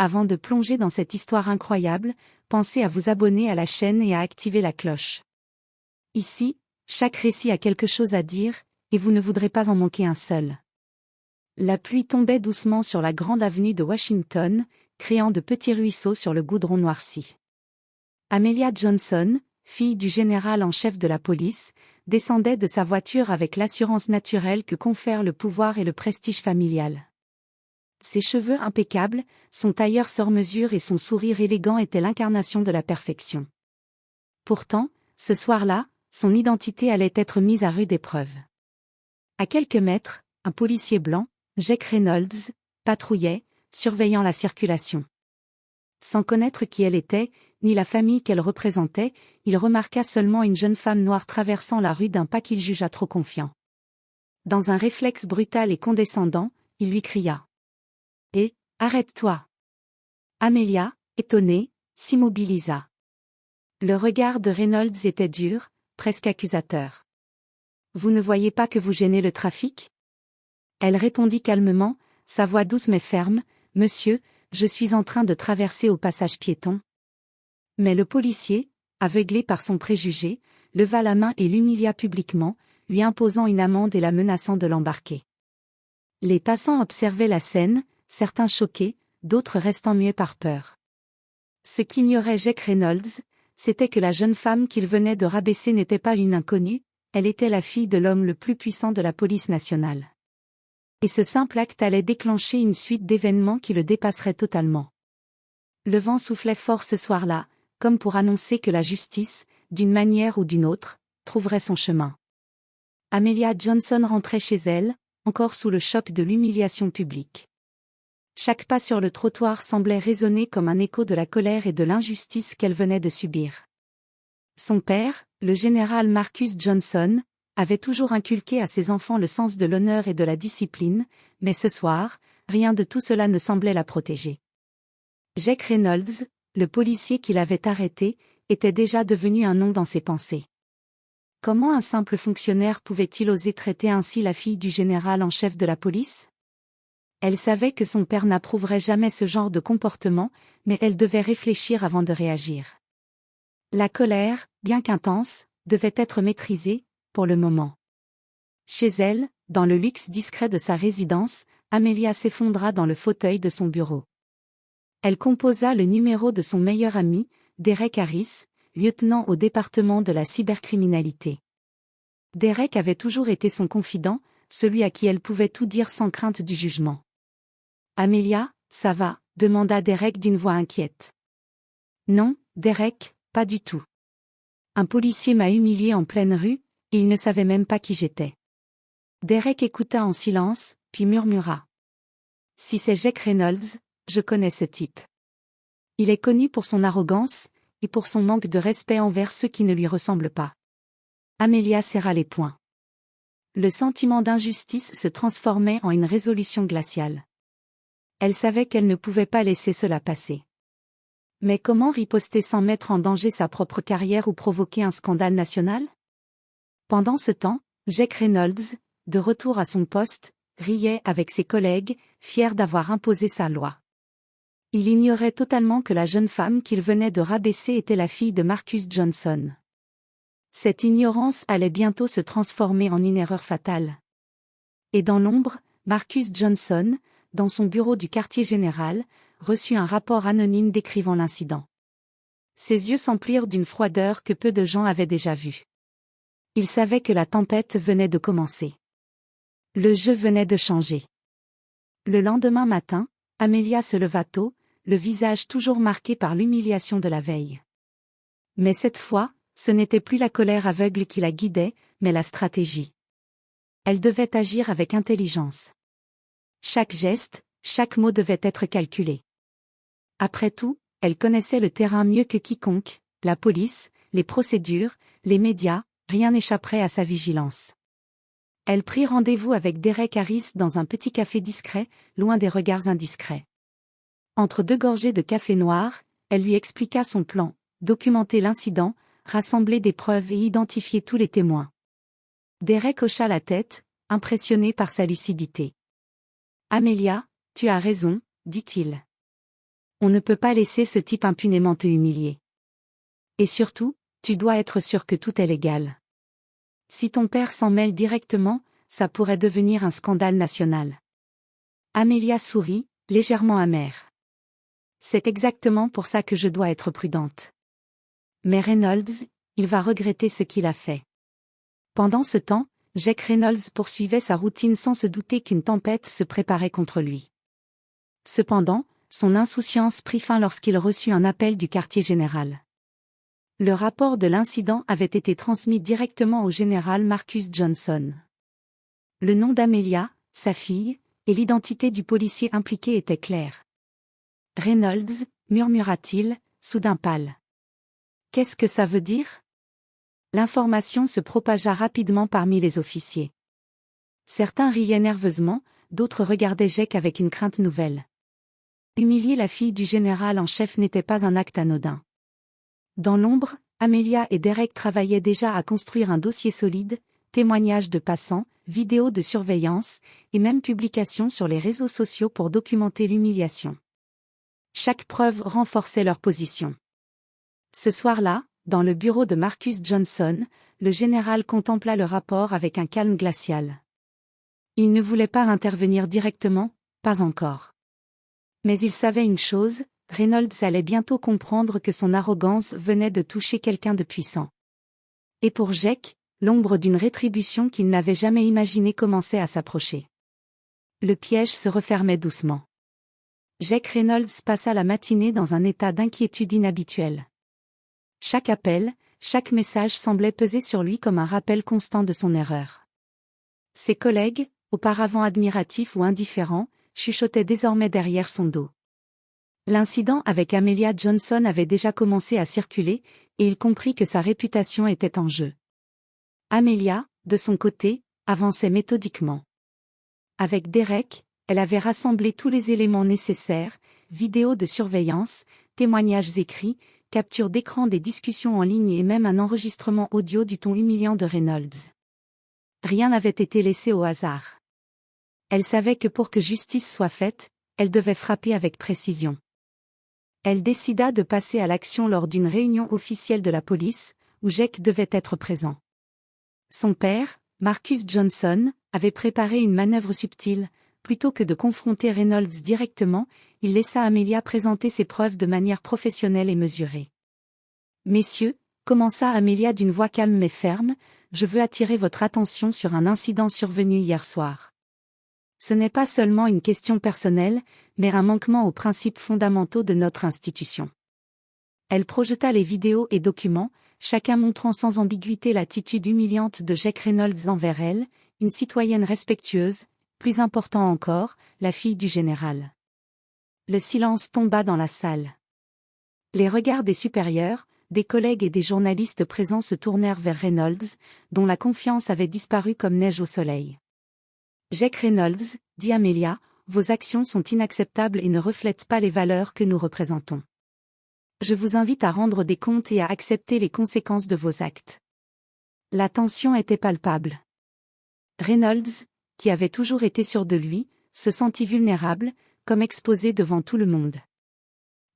Avant de plonger dans cette histoire incroyable, pensez à vous abonner à la chaîne et à activer la cloche. Ici, chaque récit a quelque chose à dire, et vous ne voudrez pas en manquer un seul. La pluie tombait doucement sur la grande avenue de Washington, créant de petits ruisseaux sur le goudron noirci. Amelia Johnson, fille du général en chef de la police, descendait de sa voiture avec l'assurance naturelle que confèrent le pouvoir et le prestige familial. Ses cheveux impeccables, son tailleur sur mesure et son sourire élégant étaient l'incarnation de la perfection. Pourtant, ce soir-là, son identité allait être mise à rude épreuve. À quelques mètres, un policier blanc, Jake Reynolds, patrouillait, surveillant la circulation. Sans connaître qui elle était, ni la famille qu'elle représentait, il remarqua seulement une jeune femme noire traversant la rue d'un pas qu'il jugea trop confiant. Dans un réflexe brutal et condescendant, il lui cria. « Hé, arrête-toi !» Amelia, étonnée, s'immobilisa. Le regard de Reynolds était dur, presque accusateur. « Vous ne voyez pas que vous gênez le trafic ?» Elle répondit calmement, sa voix douce mais ferme, « Monsieur, je suis en train de traverser au passage piéton. » Mais le policier, aveuglé par son préjugé, leva la main et l'humilia publiquement, lui imposant une amende et la menaçant de l'embarquer. Les passants observaient la scène, certains choqués, d'autres restant muets par peur. Ce qu'ignorait Jake Reynolds, c'était que la jeune femme qu'il venait de rabaisser n'était pas une inconnue, elle était la fille de l'homme le plus puissant de la police nationale. Et ce simple acte allait déclencher une suite d'événements qui le dépasseraient totalement. Le vent soufflait fort ce soir-là, comme pour annoncer que la justice, d'une manière ou d'une autre, trouverait son chemin. Amelia Johnson rentrait chez elle, encore sous le choc de l'humiliation publique. Chaque pas sur le trottoir semblait résonner comme un écho de la colère et de l'injustice qu'elle venait de subir. Son père, le général Marcus Johnson, avait toujours inculqué à ses enfants le sens de l'honneur et de la discipline, mais ce soir, rien de tout cela ne semblait la protéger. Jake Reynolds, le policier qui l'avait arrêté, était déjà devenu un nom dans ses pensées. Comment un simple fonctionnaire pouvait-il oser traiter ainsi la fille du général en chef de la police ? Elle savait que son père n'approuverait jamais ce genre de comportement, mais elle devait réfléchir avant de réagir. La colère, bien qu'intense, devait être maîtrisée, pour le moment. Chez elle, dans le luxe discret de sa résidence, Amelia s'effondra dans le fauteuil de son bureau. Elle composa le numéro de son meilleur ami, Derek Harris, lieutenant au département de la cybercriminalité. Derek avait toujours été son confident, celui à qui elle pouvait tout dire sans crainte du jugement. « Amelia, ça va ?» demanda Derek d'une voix inquiète. « Non, Derek, pas du tout. Un policier m'a humilié en pleine rue, et il ne savait même pas qui j'étais. » Derek écouta en silence, puis murmura. « Si c'est Jake Reynolds, je connais ce type. Il est connu pour son arrogance, et pour son manque de respect envers ceux qui ne lui ressemblent pas. » Amelia serra les poings. Le sentiment d'injustice se transformait en une résolution glaciale. Elle savait qu'elle ne pouvait pas laisser cela passer. Mais comment riposter sans mettre en danger sa propre carrière ou provoquer un scandale national ? Pendant ce temps, Jake Reynolds, de retour à son poste, riait avec ses collègues, fier d'avoir imposé sa loi. Il ignorait totalement que la jeune femme qu'il venait de rabaisser était la fille de Marcus Johnson. Cette ignorance allait bientôt se transformer en une erreur fatale. Et dans l'ombre, Marcus Johnson, dans son bureau du quartier général, reçut un rapport anonyme décrivant l'incident. Ses yeux s'emplirent d'une froideur que peu de gens avaient déjà vue. Il savait que la tempête venait de commencer. Le jeu venait de changer. Le lendemain matin, Amelia se leva tôt, le visage toujours marqué par l'humiliation de la veille. Mais cette fois, ce n'était plus la colère aveugle qui la guidait, mais la stratégie. Elle devait agir avec intelligence. Chaque geste, chaque mot devait être calculé. Après tout, elle connaissait le terrain mieux que quiconque, la police, les procédures, les médias, rien n'échapperait à sa vigilance. Elle prit rendez-vous avec Derek Harris dans un petit café discret, loin des regards indiscrets. Entre deux gorgées de café noir, elle lui expliqua son plan, documenter l'incident, rassembler des preuves et identifier tous les témoins. Derek hocha la tête, impressionné par sa lucidité. « Amelia, tu as raison, dit-il. On ne peut pas laisser ce type impunément te humilier. Et surtout, tu dois être sûr que tout est légal. Si ton père s'en mêle directement, ça pourrait devenir un scandale national. Amelia sourit, légèrement amère. C'est exactement pour ça que je dois être prudente. Mais Reynolds, il va regretter ce qu'il a fait. Pendant ce temps, Jake Reynolds poursuivait sa routine sans se douter qu'une tempête se préparait contre lui. Cependant, son insouciance prit fin lorsqu'il reçut un appel du quartier général. Le rapport de l'incident avait été transmis directement au général Marcus Johnson. Le nom d'Amelia, sa fille, et l'identité du policier impliqué étaient clairs. Reynolds, murmura-t-il, soudain pâle. Qu'est-ce que ça veut dire? L'information se propagea rapidement parmi les officiers. Certains riaient nerveusement, d'autres regardaient Jake avec une crainte nouvelle. Humilier la fille du général en chef n'était pas un acte anodin. Dans l'ombre, Amelia et Derek travaillaient déjà à construire un dossier solide, témoignages de passants, vidéos de surveillance, et même publications sur les réseaux sociaux pour documenter l'humiliation. Chaque preuve renforçait leur position. Ce soir-là, dans le bureau de Marcus Johnson, le général contempla le rapport avec un calme glacial. Il ne voulait pas intervenir directement, pas encore. Mais il savait une chose, Reynolds allait bientôt comprendre que son arrogance venait de toucher quelqu'un de puissant. Et pour Jake, l'ombre d'une rétribution qu'il n'avait jamais imaginée commençait à s'approcher. Le piège se refermait doucement. Jake Reynolds passa la matinée dans un état d'inquiétude inhabituel. Chaque appel, chaque message semblait peser sur lui comme un rappel constant de son erreur. Ses collègues, auparavant admiratifs ou indifférents, chuchotaient désormais derrière son dos. L'incident avec Amelia Johnson avait déjà commencé à circuler, et il comprit que sa réputation était en jeu. Amelia, de son côté, avançait méthodiquement. Avec Derek, elle avait rassemblé tous les éléments nécessaires, vidéos de surveillance, témoignages écrits, capture d'écran des discussions en ligne et même un enregistrement audio du ton humiliant de Reynolds. Rien n'avait été laissé au hasard. Elle savait que pour que justice soit faite, elle devait frapper avec précision. Elle décida de passer à l'action lors d'une réunion officielle de la police, où Jake devait être présent. Son père, Marcus Johnson, avait préparé une manœuvre subtile. Plutôt que de confronter Reynolds directement, il laissa Amelia présenter ses preuves de manière professionnelle et mesurée. « Messieurs, » commença Amelia d'une voix calme mais ferme, « je veux attirer votre attention sur un incident survenu hier soir. Ce n'est pas seulement une question personnelle, mais un manquement aux principes fondamentaux de notre institution. » Elle projeta les vidéos et documents, chacun montrant sans ambiguïté l'attitude humiliante de Jake Reynolds envers elle, une citoyenne respectueuse, plus important encore, la fille du général. Le silence tomba dans la salle. Les regards des supérieurs, des collègues et des journalistes présents se tournèrent vers Reynolds, dont la confiance avait disparu comme neige au soleil. « Jake Reynolds, » dit Amelia, « vos actions sont inacceptables et ne reflètent pas les valeurs que nous représentons. Je vous invite à rendre des comptes et à accepter les conséquences de vos actes. » La tension était palpable. Reynolds, qui avait toujours été sûr de lui, se sentit vulnérable, comme exposé devant tout le monde.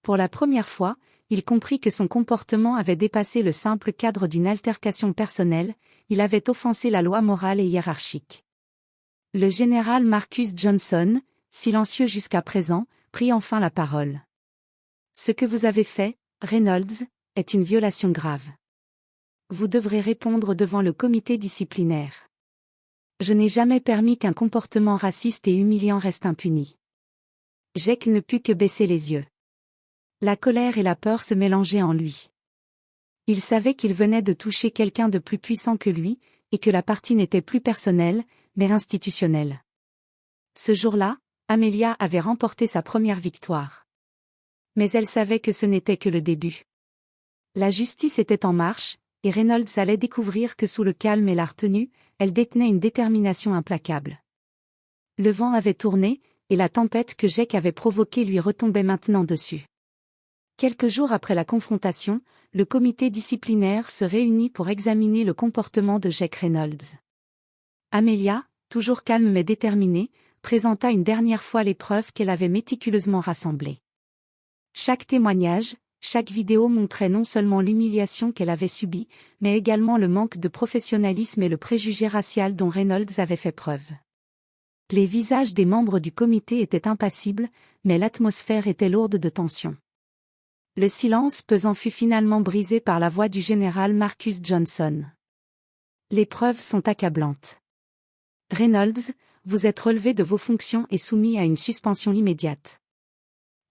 Pour la première fois, il comprit que son comportement avait dépassé le simple cadre d'une altercation personnelle, il avait offensé la loi morale et hiérarchique. Le général Marcus Johnson, silencieux jusqu'à présent, prit enfin la parole. « Ce que vous avez fait, Reynolds, est une violation grave. Vous devrez répondre devant le comité disciplinaire. Je n'ai jamais permis qu'un comportement raciste et humiliant reste impuni. » Jake ne put que baisser les yeux. La colère et la peur se mélangeaient en lui. Il savait qu'il venait de toucher quelqu'un de plus puissant que lui, et que la partie n'était plus personnelle, mais institutionnelle. Ce jour-là, Amelia avait remporté sa première victoire. Mais elle savait que ce n'était que le début. La justice était en marche, et Reynolds allait découvrir que sous le calme et la retenue, elle détenait une détermination implacable. Le vent avait tourné, et la tempête que Jake avait provoquée lui retombait maintenant dessus. Quelques jours après la confrontation, le comité disciplinaire se réunit pour examiner le comportement de Jake Reynolds. Amelia, toujours calme mais déterminée, présenta une dernière fois les preuves qu'elle avait méticuleusement rassemblées. Chaque témoignage, chaque vidéo montrait non seulement l'humiliation qu'elle avait subie, mais également le manque de professionnalisme et le préjugé racial dont Reynolds avait fait preuve. Les visages des membres du comité étaient impassibles, mais l'atmosphère était lourde de tension. Le silence pesant fut finalement brisé par la voix du général Marcus Johnson. Les preuves sont accablantes. Reynolds, vous êtes relevé de vos fonctions et soumis à une suspension immédiate.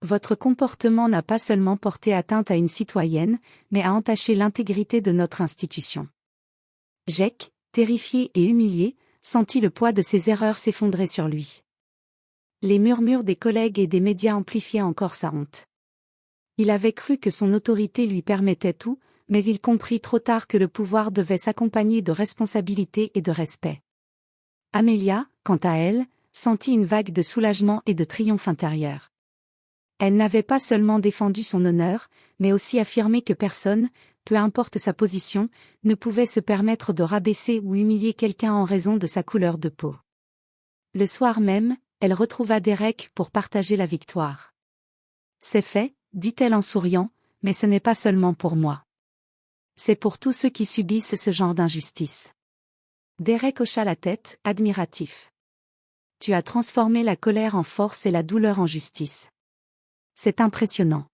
Votre comportement n'a pas seulement porté atteinte à une citoyenne, mais a entaché l'intégrité de notre institution. Jake, terrifié et humilié, sentit le poids de ses erreurs s'effondrer sur lui. Les murmures des collègues et des médias amplifiaient encore sa honte. Il avait cru que son autorité lui permettait tout, mais il comprit trop tard que le pouvoir devait s'accompagner de responsabilité et de respect. Amelia, quant à elle, sentit une vague de soulagement et de triomphe intérieur. Elle n'avait pas seulement défendu son honneur, mais aussi affirmé que personne, peu importe sa position, ne pouvait se permettre de rabaisser ou humilier quelqu'un en raison de sa couleur de peau. Le soir même, elle retrouva Derek pour partager la victoire. « C'est fait », dit-elle en souriant, « mais ce n'est pas seulement pour moi. C'est pour tous ceux qui subissent ce genre d'injustice. » Derek hocha la tête, admiratif. « Tu as transformé la colère en force et la douleur en justice. C'est impressionnant. »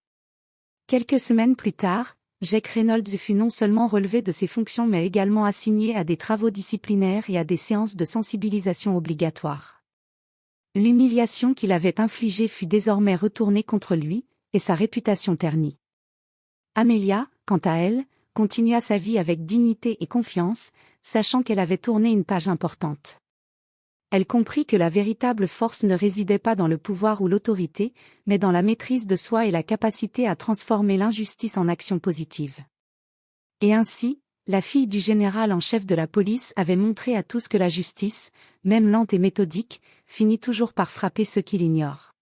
Quelques semaines plus tard, Jake Reynolds fut non seulement relevé de ses fonctions mais également assigné à des travaux disciplinaires et à des séances de sensibilisation obligatoires. L'humiliation qu'il avait infligée fut désormais retournée contre lui, et sa réputation ternie. Amelia, quant à elle, continua sa vie avec dignité et confiance, sachant qu'elle avait tourné une page importante. Elle comprit que la véritable force ne résidait pas dans le pouvoir ou l'autorité, mais dans la maîtrise de soi et la capacité à transformer l'injustice en action positive. Et ainsi, la fille du général en chef de la police avait montré à tous que la justice, même lente et méthodique, finit toujours par frapper ceux qui l'ignorent.